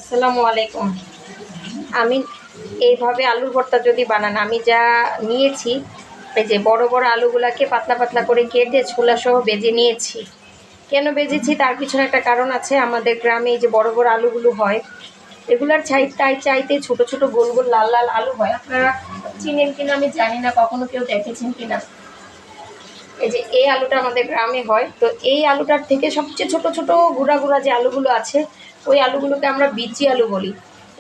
আসসালামু আলাইকুম। আমি এইভাবে আলুর ভর্তা যদি বানান, আমি যা নিয়েছি, এই যে বড় বড় আলুগুলাকে পাতলা পাতলা করে কেটে ছোলাসহ বেজে নিয়েছি। কেন বেজেছি তার পিছনে একটা কারণ আছে। আমাদের গ্রামে এই যে বড় বড় আলুগুলো হয়, এগুলার চাইতে ছোট ছোট গোল গোল লাল লাল আলু হয়। আপনারা চিনেন কিনা আমি জানি না, কখনো কেউ দেখেছেন কিনা। এই যে এই আলুটা আমাদের গ্রামে হয়, তো এই আলুটার থেকে সবচেয়ে ছোট ছোট গুঁড়া গুঁড়া যে আলুগুলো আছে, ওই আলুগুলোকে আমরা বিচি আলু বলি।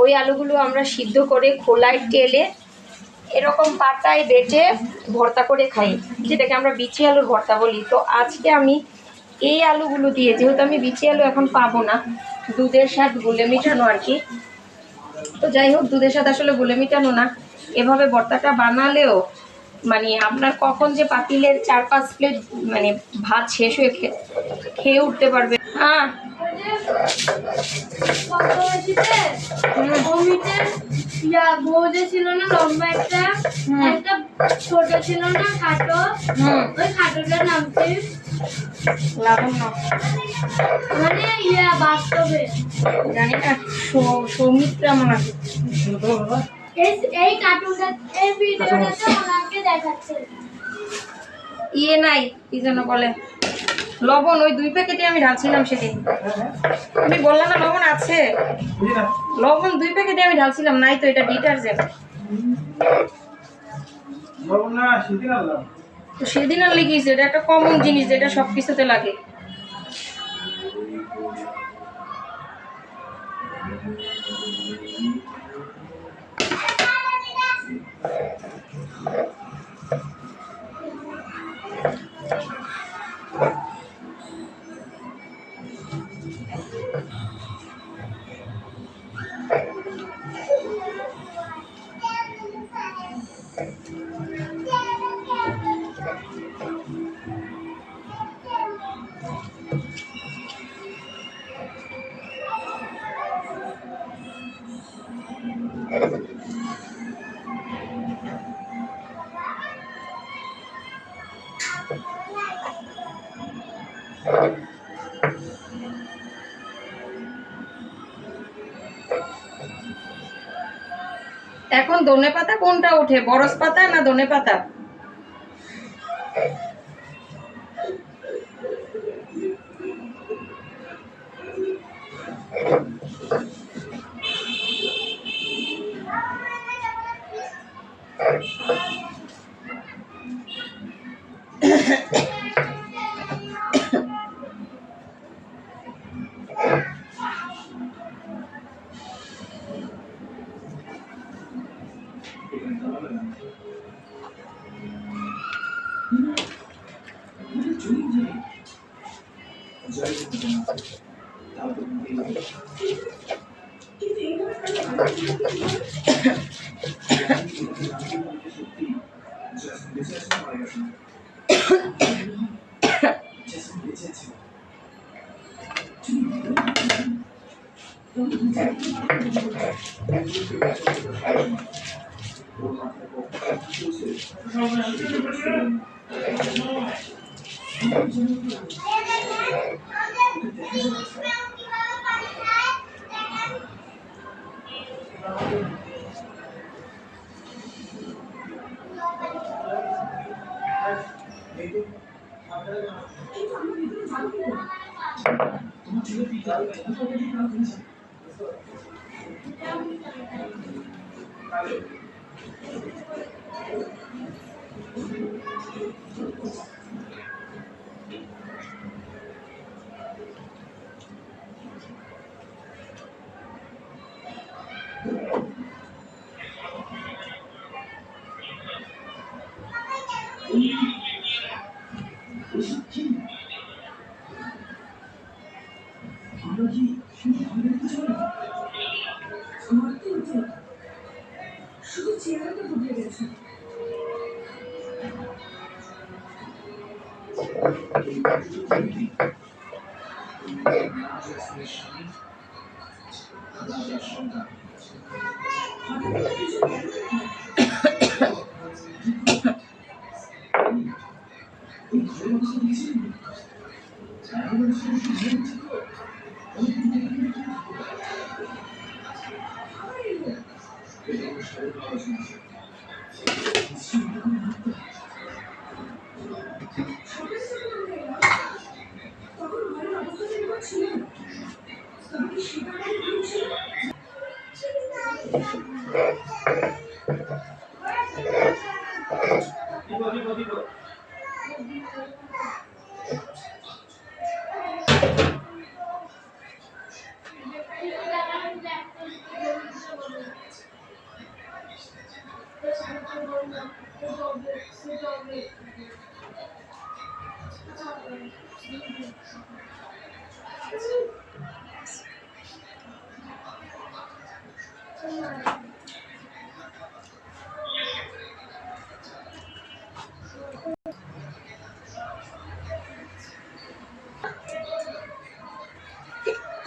ওই আলুগুলো আমরা সিদ্ধ করে খোলায় তেলে এরকম পাতায় বেটে ভর্তা করে খাই, যেটাকে আমরা বিচি আলুর ভর্তা বলি। তো আজকে আমি এই আলুগুলো দিয়ে, যেহেতু আমি বিচি আলু এখন পাবো না, দুধের স্বাদ গুলে মিটানো আর কি, তো যাই হোক, দুধের স্বাদ আসলে গুলে মিটানো না, এভাবে ভর্তাটা বানালেও মানে আপনার কখন যে পাতিলের 4-5 প্লেট মানে ভাত শেষ হয়ে খেয়ে উঠতে পারবে। হ্যাঁ, ছিল না লম্বা একটা, একটা ছোট ছিল না খাটো, ওই খাটোটার নাম কি? লাবণ্য। মানে বাস্তবে জানি না, সৌমিত্রা মনে হয়। এই কার্টুনটা, এই ভিডিওটাতে ওনাকে দেখাচ্ছে। ইয়ে নাই, কি যেন বলে, লবণ ওই 2 প্যাকেটে আমি ঢালছিলাম সেদিন। তুমি বললে না লবণ আছে, লবণ 2 প্যাকেটে আমি ঢালছিলাম, নাই তো, এটা ডিটারজেন্ট। তো সেদিন আর লিখিস, এটা একটা কমন জিনিস যেটা সব কিছুতে লাগে। এখন ধনে পাতা কোনটা ওঠে, বরস পাতা না ধনে পাতা?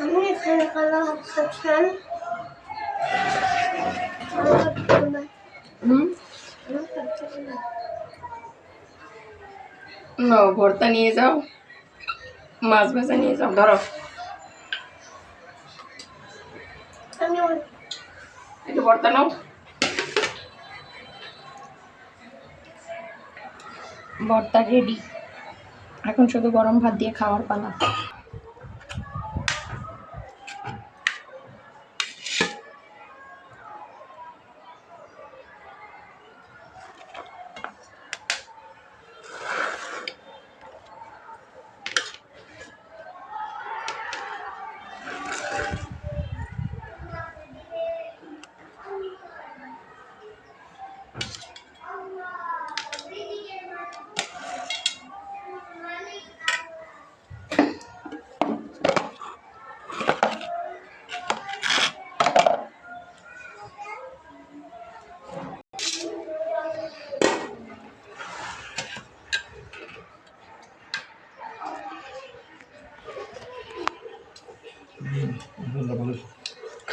আমি এখানে কালো হাত খাচ্ছেন নাও ভর্তা নিয়ে যাও, মাছ ভাজা নিয়ে যাও, ধরো একটু ভর্তা নাও। ভর্তা রেডি, এখন শুধু গরম ভাত দিয়ে খাওয়ার পালা।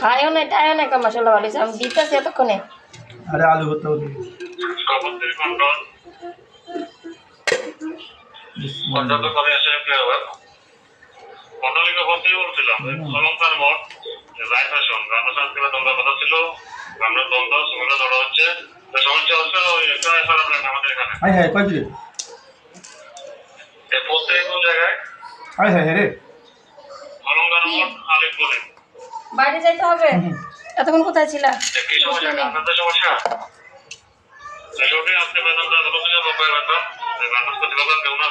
খায়ও না টায়ও না কা মশলা ভালো আমি দিতেছি এতক্ষণে। আরে আলু ভর্তা বলি কন্ট্রাক্ট করে এসে কি হবে মন্ডলীকে বলতেই বলছিলাম অলঙ্কার মঠ রায় ফ্যাশন রামেশ্বর থেকে তোমরা কথা ছিল আমরা দ্বন্দ্ব সুমিলা ধরা হচ্ছে তো সমস্যা হচ্ছে ওই একটা এফআইআর আপনার আমাদের এখানে হাই হাই কয় দিলে এই প্রত্যেক কোন জায়গায় হাই হাই রে অলঙ্কার মঠ আলিপুরে বাইরে যাইতে হবে। এতক্ষণ কোথায় ছিলা? কি সমস্যা আপনাদের সমস্যা সেটাই আপনি বেতন দেওয়া বলতে যাবো বেতন রামেশ্বর প্রতিভাবান কেউ না